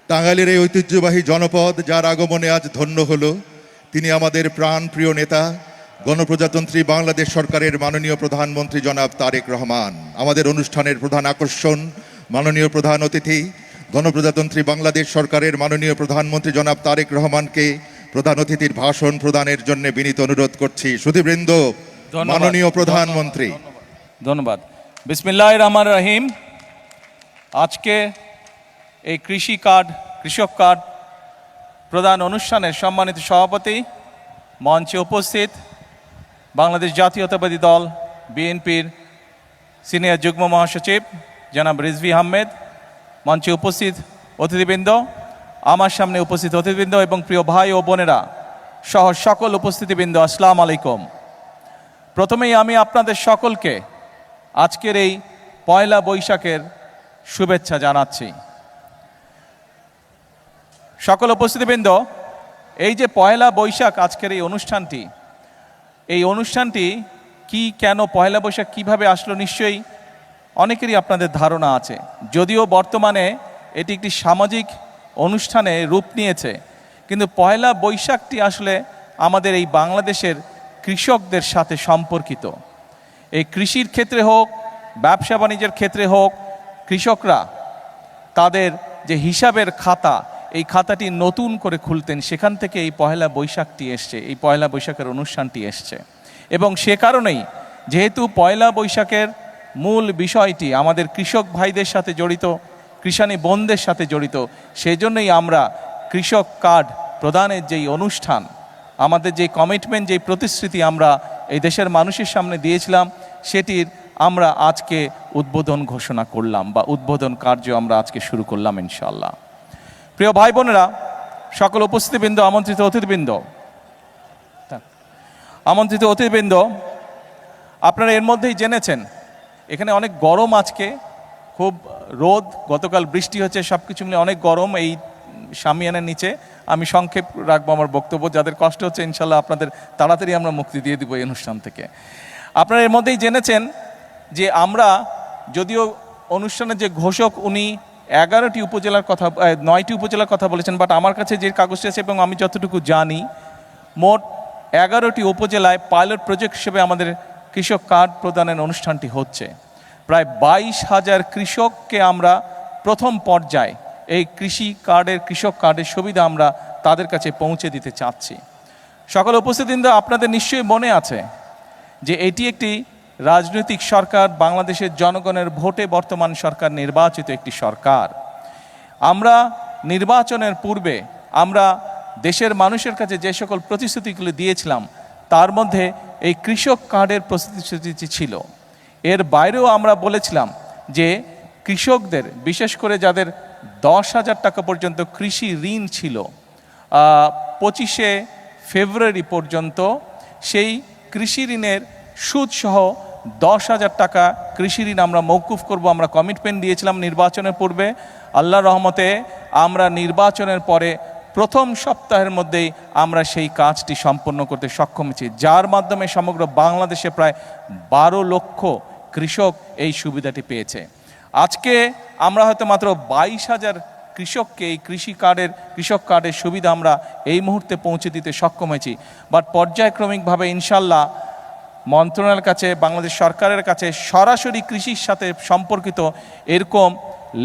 টাঙ্গাইলের এই ঐতিহ্যবাহী জনপদ যার আগমনে আজ ধন্য হলো, তিনি আমাদের প্রাণপ্রিয় নেতা, গণপ্রজাতন্ত্রী বাংলাদেশ সরকারের মাননীয় প্রধানমন্ত্রী জনাব তারেক রহমান। আমাদের অনুষ্ঠানের প্রধান আকর্ষণ, মাননীয় প্রধান অতিথি, গণপ্রজাতন্ত্রী বাংলাদেশ সরকারের মাননীয় প্রধানমন্ত্রী জনাব তারেক রহমানকে প্রধান অতিথির ভাষণ প্রদানের জন্য বিনীত অনুরোধ করছি। সুধীবৃন্দ, মাননীয় প্রধানমন্ত্রী। ধন্যবাদ। বিসমিল্লাহির রহমানির রহিম। আজকে এই কৃষক কার্ড প্রদান অনুষ্ঠানের সম্মানিত সভাপতি, মঞ্চে উপস্থিত বাংলাদেশ জাতীয়তাবাদী দল বিএনপির সিনিয়র যুগ্ম মহাসচিব জনাব রিজভী আহমেদ, মঞ্চে উপস্থিত অতিথিবৃন্দ, আমার সামনে উপস্থিত অতিথিবৃন্দ এবং প্রিয় ভাই ও বোনেরা সহ সকল উপস্থিতিবৃন্দ, আসসালামু আলাইকুম। প্রথমেই আমি আপনাদের সকলকে আজকের এই পয়লা বৈশাখের শুভেচ্ছা জানাচ্ছি। সকল উপস্থিতিবৃন্দ, এই যে পয়লা বৈশাখ আজকের এই অনুষ্ঠানটি কি, কেন পয়লা বৈশাখ কিভাবে আসলো, নিশ্চয়ই অনেকেরই আপনাদের ধারণা আছে। যদিও বর্তমানে এটি একটি সামাজিক অনুষ্ঠানে রূপ নিয়েছে, কিন্তু পয়লা বৈশাখটি আসলে আমাদের এই বাংলাদেশের কৃষকদের সাথে সম্পর্কিত। এই কৃষির ক্ষেত্রে হোক, ব্যবসা বাণিজ্যের ক্ষেত্রে হোক, কৃষকরা তাদের যে হিসাবের খাতা, এই খাতাটি নতুন করে খুলতেন, সেখান থেকে এই পয়লা বৈশাখটি এসছে, এই পয়লা বৈশাখের অনুষ্ঠানটি এসছে। এবং সে কারণেই, যেহেতু পয়লা বৈশাখের মূল বিষয়টি আমাদের কৃষক ভাইদের সাথে জড়িত, কৃষাণী বোনদের সাথে জড়িত, সেই জন্যই আমরা কৃষক কার্ড প্রদানের যেই অনুষ্ঠান, আমাদের যে কমিটমেন্ট, যেই প্রতিশ্রুতি আমরা এই দেশের মানুষের সামনে দিয়েছিলাম, সেটির আমরা আজকে উদ্বোধন ঘোষণা করলাম, বা উদ্বোধন কার্য আমরা আজকে শুরু করলাম ইনশাআল্লাহ। প্রিয় ভাই বোনেরা, সকল উপস্থিতিবৃন্দ, আমন্ত্রিত অতিথিবৃন্দ, আপনারা এর মধ্যেই জেনেছেন এখানে অনেক গরম, আজকে খুব রোদ, গতকাল বৃষ্টি হচ্ছে, সব কিছু মিলে অনেক গরম এই শামিয়ানার নিচে। আমি সংক্ষেপ রাখবো আমার বক্তব্য, যাদের কষ্ট হচ্ছে ইনশাল্লাহ আপনাদের তাড়াতাড়ি আমরা মুক্তি দিয়ে দিব এই অনুষ্ঠান থেকে। আপনারা এর মধ্যেই জেনেছেন যে আমরা, যদিও অনুষ্ঠানের যে ঘোষক উনি 9টি উপজেলার কথা বলেছেন, বাট আমার কাছে যে কাগজটি আছে এবং আমি যতটুকু জানি, মোট 11টি উপজেলায় পাইলট প্রজেক্ট হিসেবে আমাদের কৃষক কার্ড প্রদানের অনুষ্ঠানটি হচ্ছে। প্রায় 22,000 কৃষককে আমরা প্রথম পর্যায়ে এই কৃষক কার্ডের সুবিধা আমরা তাদের কাছে পৌঁছে দিতে চাচ্ছি। সকল উপস্থিতিবৃন্দ, আপনাদের নিশ্চয়ই মনে আছে যে এটি একটি রাজনৈতিক সরকার, বাংলাদেশের জনগণের ভোটে বর্তমান সরকার নির্বাচিত একটি সরকার। আমরা নির্বাচনের পূর্বে আমরা দেশের মানুষের কাছে যে সকল প্রতিশ্রুতিগুলি দিয়েছিলাম, তার মধ্যে এই কৃষক কার্ডের প্রতিশ্রুতি ছিল। এর বাইরেও আমরা বলেছিলাম যে কৃষকদের, বিশেষ করে যাদের 10,000 টাকা পর্যন্ত কৃষি ঋণ ছিল, 25শে ফেব্রুয়ারি পর্যন্ত সেই কৃষি ঋণের সুদসহ 10,000 টাকা কৃষি ঋণ আমরা মওকুফ করব। আমরা কমিটমেন্ট দিয়েছিলাম নির্বাচনের পূর্বে। আল্লাহর রহমতে আমরা নির্বাচনের পরে প্রথম সপ্তাহের মধ্যেই আমরা সেই কাজটি সম্পন্ন করতে সক্ষম হয়েছি, যার মাধ্যমে সমগ্র বাংলাদেশে প্রায় 12 লক্ষ কৃষক এই সুবিধাটি পেয়েছে। আজকে আমরা হয়তো মাত্র 22,000 কৃষককে এই কৃষক কার্ডের সুবিধা আমরা এই মুহূর্তে পৌঁছে দিতে সক্ষম হয়েছি। বাট পর্যায়ক্রমিকভাবে ইনশাল্লাহ মন্ত্রণালয়ের কাছে, বাংলাদেশ সরকারের কাছে সরাসরি কৃষির সাথে সম্পর্কিত এরকম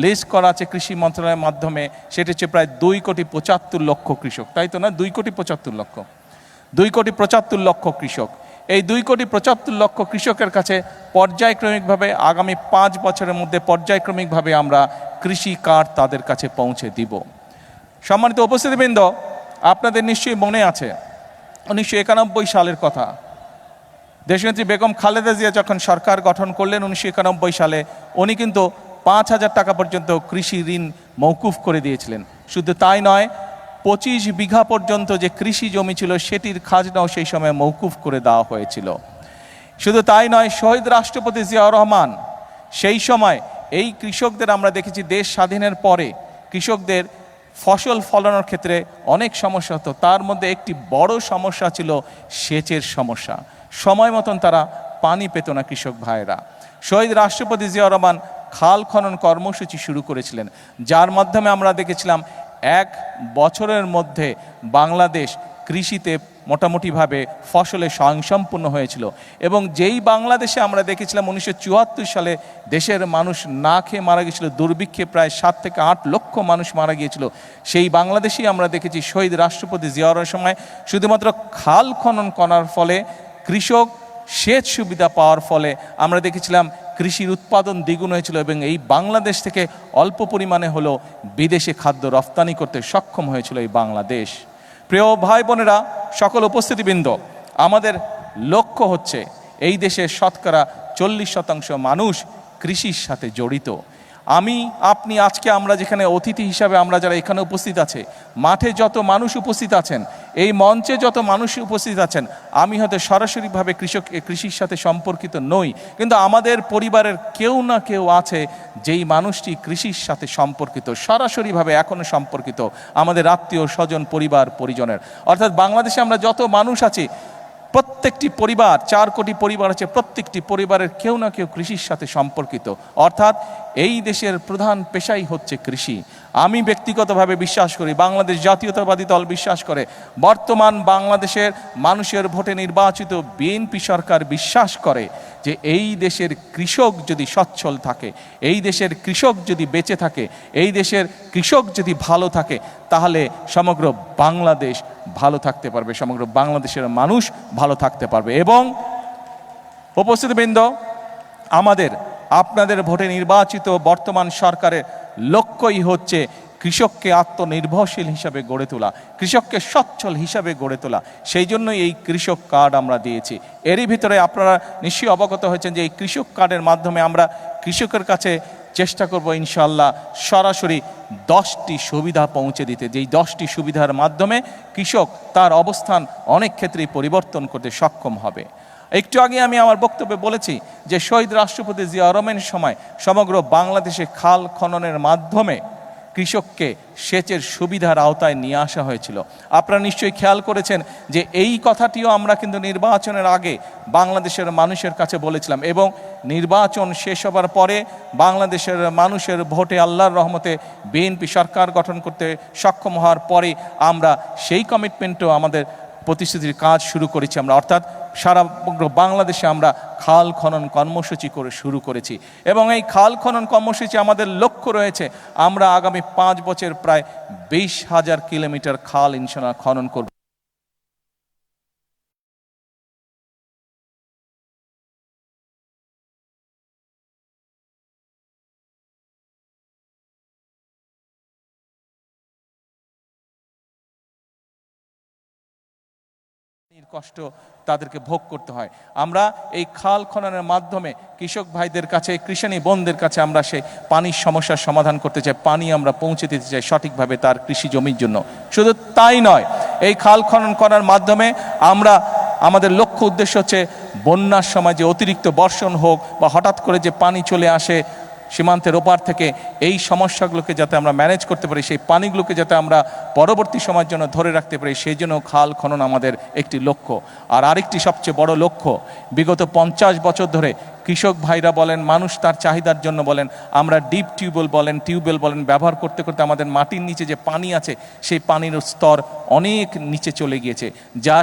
লিস্ট করা আছে কৃষি মন্ত্রণালয়ের মাধ্যমে। সেটি হচ্ছে প্রায় 2,75,00,000 কৃষক, তাই তো না? 2,75,00,000 কৃষক। এই 2,75,00,000 কৃষকের কাছে পর্যায়ক্রমিকভাবে আগামী 5 বছরের মধ্যে পর্যায়ক্রমিকভাবে আমরা কৃষি কার্ড তাদের কাছে পৌঁছে দিব। সম্মানিত উপস্থিতিবৃন্দ, আপনাদের নিশ্চয়ই মনে আছে 1991 সালের কথা। দেশনেত্রী বেগম খালেদা জিয়া যখন সরকার গঠন করলেন 1991 সালে, উনি কিন্তু 5,000 টাকা পর্যন্ত কৃষি ঋণ মওকুফ করে দিয়েছিলেন। শুধু তাই নয়, 25 বিঘা পর্যন্ত যে কৃষি জমি ছিল সেটির খাজনাও সেই সময় মওকুফ করে দেওয়া হয়েছিল। শুধু তাই নয়, শহীদ রাষ্ট্রপতি জিয়াউর রহমান সেই সময় এই কৃষকদের, আমরা দেখেছি দেশ স্বাধীনের পরে কৃষকদের ফসল ফলানোর ক্ষেত্রে অনেক সমস্যা হতো, তার মধ্যে একটি বড় সমস্যা ছিল সেচের সমস্যা। সময় মতন তারা পানি পেত না কৃষক ভাইয়েরা। শহীদ রাষ্ট্রপতি জিয়াউর রহমান খাল খনন কর্মসূচি শুরু করেছিলেন, যার মাধ্যমে আমরা দেখেছিলাম এক বছরের মধ্যে বাংলাদেশ কৃষিতে মোটামুটিভাবে ফসলে স্বয়ংসম্পূর্ণ হয়েছিল। এবং যেই বাংলাদেশে আমরা দেখেছিলাম 1974 সালে দেশের মানুষ না খেয়ে মারা গিয়েছিল, দুর্ভিক্ষে প্রায় 7 থেকে 8 লক্ষ মানুষ মারা গিয়েছিল, সেই বাংলাদেশেই আমরা দেখেছি শহীদ রাষ্ট্রপতি জিয়াউর সময় শুধুমাত্র খাল খনন করার ফলে, কৃষক সেচ সুবিধা পাওয়ার ফলে আমরা দেখেছিলাম কৃষির উৎপাদন দ্বিগুণ হয়েছিল এবং এই বাংলাদেশ থেকে অল্প পরিমাণে হলেও বিদেশে খাদ্য রপ্তানি করতে সক্ষম হয়েছিল এই বাংলাদেশ। প্রিয় ভাই বোনেরা, সকল উপস্থিতিবৃন্দ, আমাদের লক্ষ্য হচ্ছে এই দেশের শতকরা 40% মানুষ কৃষির সাথে জড়িত। আমি আপনি আজকে আমরা যেখানে অতিথি হিসাবে আমরা যারা এখানে উপস্থিত আছে, মাঠে যত মানুষ উপস্থিত আছেন, এই মঞ্চে যত মানুষ উপস্থিত আছেন, আমি হয়তো সরাসরিভাবে কৃষির সাথে সম্পর্কিত নই, কিন্তু আমাদের পরিবারের কেউ না কেউ আছে যেই মানুষটি কৃষির সাথে সম্পর্কিত, সরাসরিভাবে এখনও সম্পর্কিত, আমাদের আত্মীয় স্বজন পরিবার পরিজনের। অর্থাৎ বাংলাদেশে আমরা যত মানুষ আছি, প্রত্যেকটি পরিবার, 4 কোটি পরিবার আছে, প্রত্যেকটি পরিবারের কেউ না কেউ কৃষির সাথে সম্পর্কিত। অর্থাৎ এই দেশের প্রধান পেশাই হচ্ছে কৃষি। আমি ব্যক্তিগতভাবে বিশ্বাস করি, বাংলাদেশ জাতীয়তাবাদী দল বিশ্বাস করে, বর্তমান বাংলাদেশের মানুষের ভোটে নির্বাচিত বিএনপি সরকার বিশ্বাস করে যে এই দেশের কৃষক যদি সচ্ছল থাকে, এই দেশের কৃষক যদি বেঁচে থাকে, এই দেশের কৃষক যদি ভালো থাকে, তাহলে সমগ্র বাংলাদেশ ভালো থাকতে পারবে, সমগ্র বাংলাদেশের মানুষ ভালো থাকতে পারবে। এবং উপস্থিতবৃন্দ, আমাদের আপনাদের ভোটে নির্বাচিত বর্তমান সরকারের লক্ষ্যই হচ্ছে কৃষককে আত্মনির্ভরশীল হিসাবে গড়ে তোলা, কৃষককে সচ্ছল হিসাবে গড়ে তোলা। সেই জন্যই এই কৃষক কার্ড আমরা দিয়েছি। এরই ভিতরে আপনারা নিশ্চয়ই অবগত হয়েছেন যে এই কৃষক কার্ডের মাধ্যমে আমরা কৃষকের কাছে চেষ্টা করব ইনশাআল্লাহ সরাসরি 10টি সুবিধা পৌঁছে দিতে, যেই 10টি সুবিধার মাধ্যমে কৃষক তার অবস্থান অনেক ক্ষেত্রেই পরিবর্তন করতে সক্ষম হবে। একটু আগে আমি আমার বক্তব্যে বলেছি যে শহীদ রাষ্ট্রপতি জিয়াউর রহমানের সময় সমগ্র বাংলাদেশে খাল খননের মাধ্যমে কৃষককে সেচের সুবিধার আওতায় নিয়ে আসা হয়েছিল। আপনারা নিশ্চয়ই খেয়াল করেছেন যে এই কথাটিও আমরা কিন্তু নির্বাচনের আগে বাংলাদেশের মানুষের কাছে বলেছিলাম, এবং নির্বাচন শেষ হবার পরে বাংলাদেশের মানুষের ভোটে আল্লাহর রহমতে বিএনপি সরকার গঠন করতে সক্ষম হওয়ার পরে আমরা সেই কমিটমেন্টও আমাদের প্রতিশ্রুতির কাজ শুরু করেছি আমরা, অর্থাৎ সারা বাংলাদেশে আমরা খাল খনন কর্মসূচি করে শুরু করেছি। এবং এই খাল খনন কর্মসূচি আমাদের লক্ষ্য রয়েছে আমরা আগামী 5 বছর প্রায় 20,000 কিলোমিটার খাল ইনশাআল্লাহ খনন করব। কষ্ট তাদেরকে ভোগ করতে হয়। আমরা এই খাল খননের মাধ্যমে কৃষক ভাইদের কাছে, কৃষানী বোনদের কাছে আমরা সেই পানির সমস্যার সমাধান করতে চাই, পানি আমরা পৌঁছে দিতে চাই সঠিকভাবে তার কৃষি জমির জন্য। শুধু তাই নয়, এই খাল খনন করার মাধ্যমে আমরা আমাদের লক্ষ্য উদ্দেশ্য হচ্ছে বন্যার সময় যে অতিরিক্ত বর্ষণ হোক বা হঠাৎ করে যে পানি চলে আসে সীমান্তের ওপার থেকে, এই সমস্যাগুলোকে যাতে আমরা ম্যানেজ করতে পারি, সেই পানিগুলোকে যাতে আমরা পরবর্তী সময়ের জন্য ধরে রাখতে পারি, সেই জন্য খাল খনন আমাদের একটি লক্ষ্য। আর আরেকটি সবচেয়ে বড় লক্ষ্য, বিগত 50 বছর ধরে কৃষক ভাইরা বলেন, মানুষ তার চাহিদার জন্য বলেন, আমরা ডিপ টিউবওয়েল বলেন ব্যবহার করতে করতে আমাদের মাটির নিচে যে পানি আছে সেই পানির স্তর অনেক নিচে চলে গিয়েছে, যা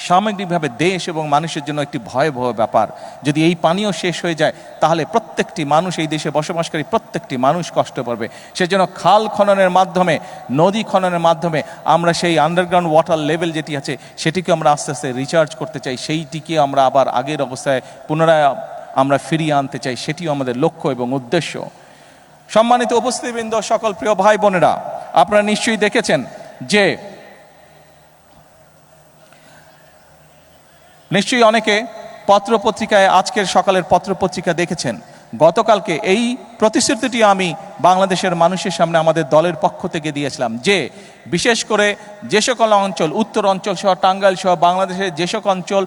সামগ্রিকভাবে দেশ এবং মানুষের জন্য একটি ভয়াবহ ব্যাপার। যদি এই পানীয় শেষ হয়ে যায় তাহলে প্রত্যেকটি মানুষ, এই দেশে বসবাসকারী প্রত্যেকটি মানুষ কষ্ট পাবে। সেজন্য খাল খননের মাধ্যমে, নদী খননের মাধ্যমে আমরা সেই আন্ডারগ্রাউন্ড ওয়াটার লেভেল যেটি আছে সেটিকে আমরা আস্তে আস্তে রিচার্জ করতে চাই, সেইটিকে আমরা আবার আগের অবস্থায় পুনরায় আমরা ফিরিয়ে আনতে চাই, সেটিও আমাদের লক্ষ্য এবং উদ্দেশ্য। সম্মানিত উপস্থিতিবৃন্দ, সকল প্রিয় ভাই বোনেরা, আপনারা নিশ্চয়ই দেখেছেন যে নিশ্চয়ই অনেকে পত্রপত্রিকায়, আজকের সকালের পত্রপত্রিকা দেখেছেন, গতকালকে এই প্রতিশ্রুতিটি আমি বাংলাদেশের মানুষের সামনে আমাদের দলের পক্ষ থেকে দিয়েছিলাম যে বিশেষ করে যে সকল অঞ্চল, উত্তর অঞ্চল সহ টাঙ্গাইল সহ বাংলাদেশের যে সকল অঞ্চল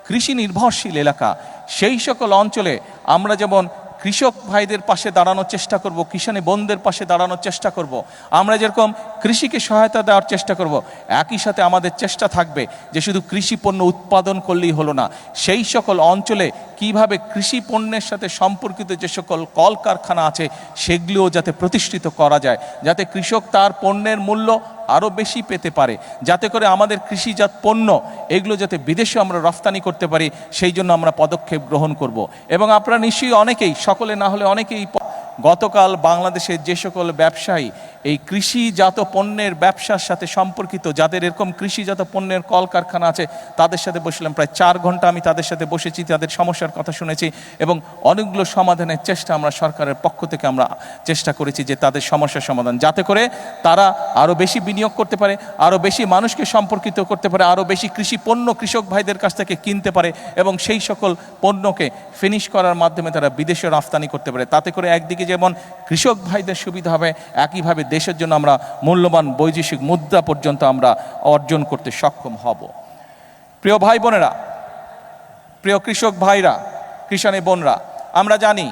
কৃষি নির্ভরশীল এলাকা, সেই সকল অঞ্চলে আমরা যেমন কৃষক ভাইদের পাশে দাঁড়ানোর চেষ্টা করব, কিষানী বোনদের পাশে দাঁড়ানোর চেষ্টা করব, আমরা যেরকম কৃষিকে সহায়তা দেওয়ার চেষ্টা করব, একই সাথে আমাদের চেষ্টা থাকবে যে শুধু কৃষি পণ্য উৎপাদন করলেই হলো না, সেই সকল অঞ্চলে কিভাবে কৃষি পণ্যের সাথে সম্পর্কিত যে সকল কলকারখানা আছে সেগুলিও যাতে প্রতিষ্ঠিত করা যায়, যাতে কৃষক তার পণ্যের মূল্য আরও বেশি পেতে পারে, যাতে করে আমাদের কৃষিজাত পণ্য এগুলো যাতে বিদেশে আমরা রফতানি করতে পারি, সেই জন্য আমরা পদক্ষেপ গ্রহণ করব। এবং আপনারা নিশ্চয়ই অনেকেই, সকলে না হলে অনেকেই, গতকাল বাংলাদেশের যে সকল ব্যবসায়ী এই কৃষিজাত পণ্যের ব্যবসার সাথে সম্পর্কিত, যাদের এরকম কৃষিজাত পণ্যের কলকারখানা আছে, তাদের সাথে বসলাম। প্রায় 4 ঘন্টা আমি তাদের সাথে বসেছি, তাদের সমস্যার কথা শুনেছি এবং অনেকগুলো সমাধানের চেষ্টা আমরা সরকারের পক্ষ থেকে আমরা চেষ্টা করেছি যে তাদের সমস্যার সমাধান, যাতে করে তারা আরও বেশি বিনিয়োগ করতে পারে, আরও বেশি মানুষকে সম্পর্কিত করতে পারে, আরও বেশি কৃষি পণ্য কৃষক ভাইদের কাছ থেকে কিনতে পারে এবং সেই সকল পণ্যকে ফিনিশ করার মাধ্যমে তারা বিদেশে রফতানি করতে পারে। তাতে করে একদিকে যেমন কৃষক ভাইদের সুবিধা হবে, একইভাবে দেশের জন্য আমরা মূল্যবান বৈদেশিক মুদ্রা পর্যন্ত আমরা অর্জন করতে সক্ষম হব। প্রিয় ভাই বোনেরা, প্রিয় কৃষক ভাইরা, কৃষানী বোনরা, আমরা জানি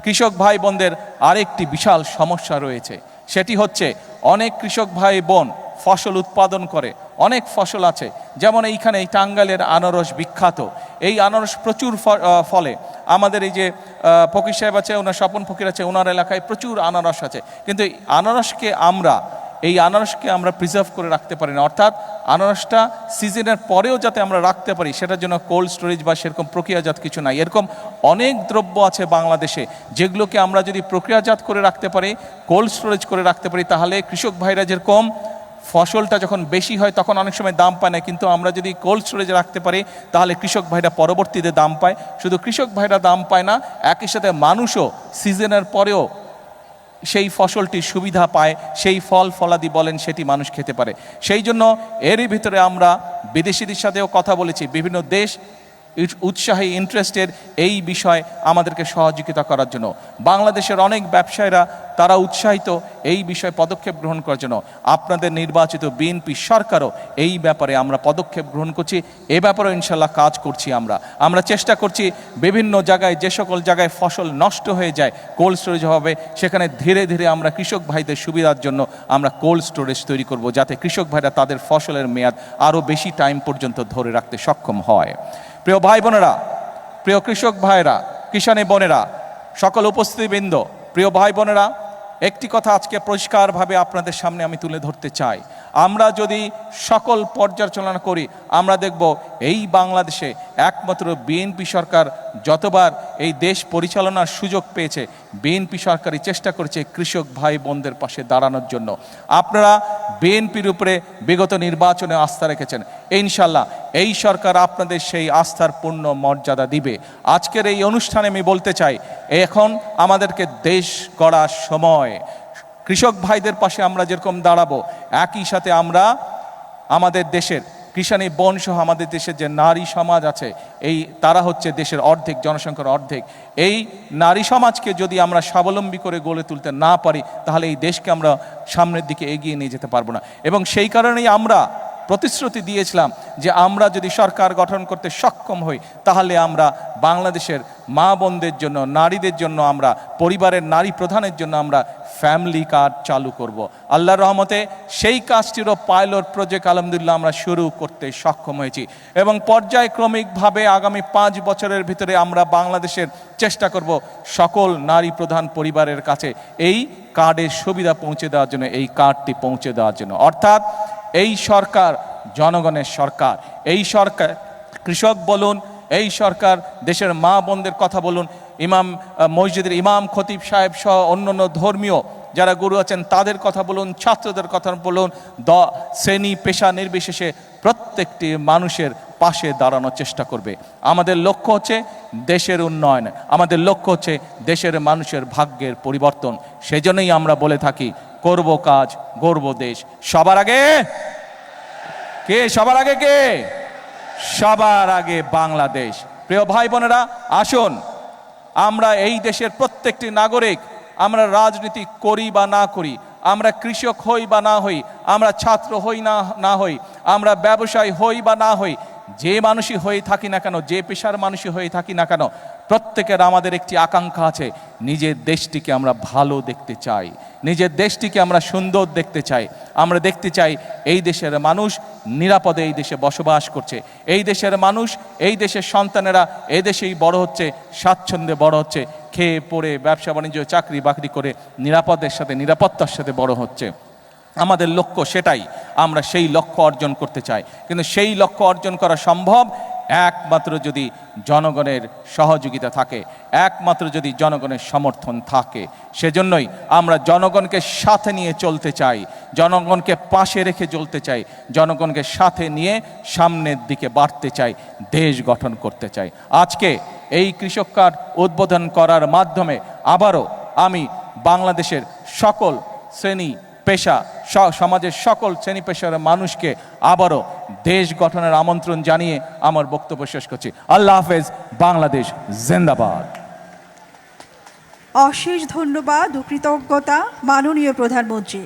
কৃষক ভাই বোনদের আরেকটি বিশাল সমস্যা রয়েছে। সেটি হচ্ছে অনেক কৃষক ভাই বোন ফসল উৎপাদন করে, অনেক ফসল আছে, যেমন এইখানে এই টাঙ্গাইলের আনারস বিখ্যাত। এই আনারস প্রচুর ফলে আমাদের এই যে ফকির সাহেব আছে, ওনার স্বপন ফকির আছে, ওনার এলাকায় প্রচুর আনারস আছে, কিন্তু এই আনারসকে আমরা প্রিজার্ভ করে রাখতে পারি না, অর্থাৎ আনারসটা সিজনের পরেও যাতে আমরা রাখতে পারি সেটার জন্য কোল্ড স্টোরেজ বা সেরকম প্রক্রিয়াজাত কিছু নাই। এরকম অনেক দ্রব্য আছে বাংলাদেশে যেগুলোকে আমরা যদি প্রক্রিয়াজাত করে রাখতে পারি, কোল্ড স্টোরেজ করে রাখতে পারি, তাহলে কৃষক ভাইরা যেরকম ফসলটা যখন বেশি হয় তখন অনেক সময় দাম পায় না, কিন্তু আমরা যদি কোল্ড স্টোরেজে রাখতে পারি তাহলে কৃষক ভাইরা পরবর্তীতে দাম পায়। শুধু কৃষক ভাইরা দাম পায় না, একই সাথে মানুষও সিজনের পরেও সেই ফসলটির সুবিধা পায়, সেই ফল ফলাদি বলেন সেটি মানুষ খেতে পারে। সেই জন্য এরই ভিতরে আমরা বিদেশিদের সাথেও কথা বলেছি, বিভিন্ন দেশ উৎসাহী ইন্টারেস্টেড এই বিষয় আমাদেরকে সহযোগিতা করার জন্য। বাংলাদেশের অনেক ব্যবসায়ীরা তারা উৎসাহিত এই বিষয়ে পদক্ষেপ গ্রহণ করার জন্য। আপনাদের নির্বাচিত বিএনপি সরকারও এই ব্যাপারে আমরা পদক্ষেপ গ্রহণ করছি, এ ব্যাপারেও ইনশাল্লাহ কাজ করছি। আমরা চেষ্টা করছি বিভিন্ন জায়গায়, যে সকল জায়গায় ফসল নষ্ট হয়ে যায় কোল্ড স্টোরেজ হবে, সেখানে ধীরে ধীরে আমরা কৃষক ভাইদের সুবিধার জন্য আমরা কোল্ড স্টোরেজ তৈরি করব, যাতে কৃষক ভাইরা তাদের ফসলের মেয়াদ আরও বেশি টাইম পর্যন্ত ধরে রাখতে সক্ষম হয়। প্রিয় ভাই বোনেরা, প্রিয় কৃষক ভাইরা, কিষানী বোনেরা, সকল উপস্থিতিবৃন্দ, প্রিয় ভাই বোনেরা, একটি কথা আজকে পরিষ্কারভাবে আপনাদের সামনে আমি তুলে ধরতে চাই। আমরা যদি সকল পর্যালোচনা করি, আমরা দেখব এই বাংলাদেশে একমাত্র বিএনপি সরকার যতবার এই দেশ পরিচালনার সুযোগ পেয়েছে, বিএনপি সরকারই চেষ্টা করেছে কৃষক ভাই বোনদের পাশে দাঁড়ানোর জন্য। আপনারা বিএনপির উপরে বিগত নির্বাচনে আস্থা রেখেছেন, ইনশাল্লাহ এই সরকার আপনাদের সেই আস্থার পূর্ণ মর্যাদা দিবে। আজকের এই অনুষ্ঠানে আমি বলতে চাই, এখন আমাদেরকে দেশ গড়ার সময়। কৃষক ভাইদের পাশে আমরা যেরকম দাঁড়াবো, একই সাথে আমরা আমাদের দেশের কৃষানী বোন সহ আমাদের দেশের যে নারী সমাজ আছে, তারা হচ্ছে দেশের অর্ধেক, জনসংখ্যার অর্ধেক। এই নারী সমাজকে যদি আমরা স্বাবলম্বী করে গড়ে তুলতে না পারি, তাহলে এই দেশকে আমরা সামনের দিকে এগিয়ে নিয়ে যেতে পারবো না। এবং সেই কারণেই আমরা প্রতিশ্রুতি দিয়েছিলাম যে আমরা যদি সরকার গঠন করতে সক্ষম হই, তাহলে আমরা বাংলাদেশের মা বোনদের জন্য, নারীদের জন্য, আমরা পরিবারের নারী প্রধানের জন্য আমরা ফ্যামিলি কার্ড চালু করব। আল্লাহর রহমতে সেই কাজটিরও পাইলট প্রজেক্ট আলহামদুলিল্লাহ আমরা শুরু করতে সক্ষম হয়েছি এবং পর্যায়ক্রমিকভাবে আগামী 5 বছরের ভিতরে আমরা বাংলাদেশের চেষ্টা করব সকল নারী প্রধান পরিবারের কাছে এই কার্ডের সুবিধা পৌঁছে দেওয়ার জন্য, এই কার্ডটি পৌঁছে দেওয়ার জন্য। অর্থাৎ এই সরকার জনগণের সরকার, এই সরকার কৃষক বলুন, এই সরকার দেশের মা বোনদের কথা বলুন, ইমাম মসজিদের ইমাম খতিব সাহেব সহ অন্যান্য ধর্মীয় যারা গুরু আছেন তাদের কথা বলুন, ছাত্রদের কথা বলুন, শ্রেণী পেশা নির্বিশেষে প্রত্যেকটি মানুষের পাশে দাঁড়ানোর চেষ্টা করবে। আমাদের লক্ষ্য হচ্ছে দেশের উন্নয়ন, আমাদের লক্ষ্য হচ্ছে দেশের মানুষের ভাগ্যের পরিবর্তন। সেজন্যই আমরা বলে থাকি, করব কাজ, গড়ব দেশ। সবার আগে কে? সবার আগে কে? সবার আগে বাংলাদেশ। প্রিয় ভাই বোনেরা, আসুন আমরা এই দেশের প্রত্যেকটি নাগরিক, আমরা রাজনীতি করি বা না করি, আমরা কৃষক হই বা না হই, আমরা ছাত্র হই না হই, আমরা ব্যবসায়ী হই বা না হই, যে মানুষই হয়ে থাকি না কেন, যে পেশার মানুষই হয়ে থাকি না কেন, প্রত্যেকের আমাদের একটি আকাঙ্ক্ষা আছে, নিজের দেশটিকে আমরা ভালো দেখতে চাই, নিজের দেশটিকে আমরা সুন্দর দেখতে চাই। আমরা দেখতে চাই এই দেশের মানুষ নিরাপদে এই দেশে বসবাস করছে। এই দেশের মানুষ, এই দেশের সন্তানেরা এই দেশেই বড় হচ্ছে, স্বাচ্ছন্দ্যে বড় হচ্ছে, খেয়ে পড়ে ব্যবসা বাণিজ্য চাকরি বাকরি করে নিরাপত্তার সাথে বড় হচ্ছে। আমাদের লক্ষ্য সেটাই, আমরা সেই লক্ষ্য অর্জন করতে চাই। কিন্তু সেই লক্ষ্য অর্জন করা সম্ভব একমাত্র যদি জনগণের সহযোগিতা থাকে, একমাত্র যদি জনগণের সমর্থন থাকে। সেজন্যই আমরা জনগণকে সাথে নিয়ে চলতে চাই, জনগণকে পাশে রেখে চলতে চাই, জনগণকে সাথে নিয়ে সামনের দিকে বাড়তে চাই, দেশ গঠন করতে চাই। আজকে এই কৃষক কার্ড উদ্বোধন করার মাধ্যমে আবারও আমি বাংলাদেশের সকল শ্রেণী পেশা, সমাজের সকল শ্রেণী পেশার মানুষকে আবারও দেশ গঠনের আমন্ত্রণ জানিয়ে আমার বক্তব্য শেষ করছি। আল্লাহ হাফেজ, বাংলাদেশ জিন্দাবাদ। অশেষ ধন্যবাদ ও কৃতজ্ঞতা মাননীয় প্রধানমন্ত্রী।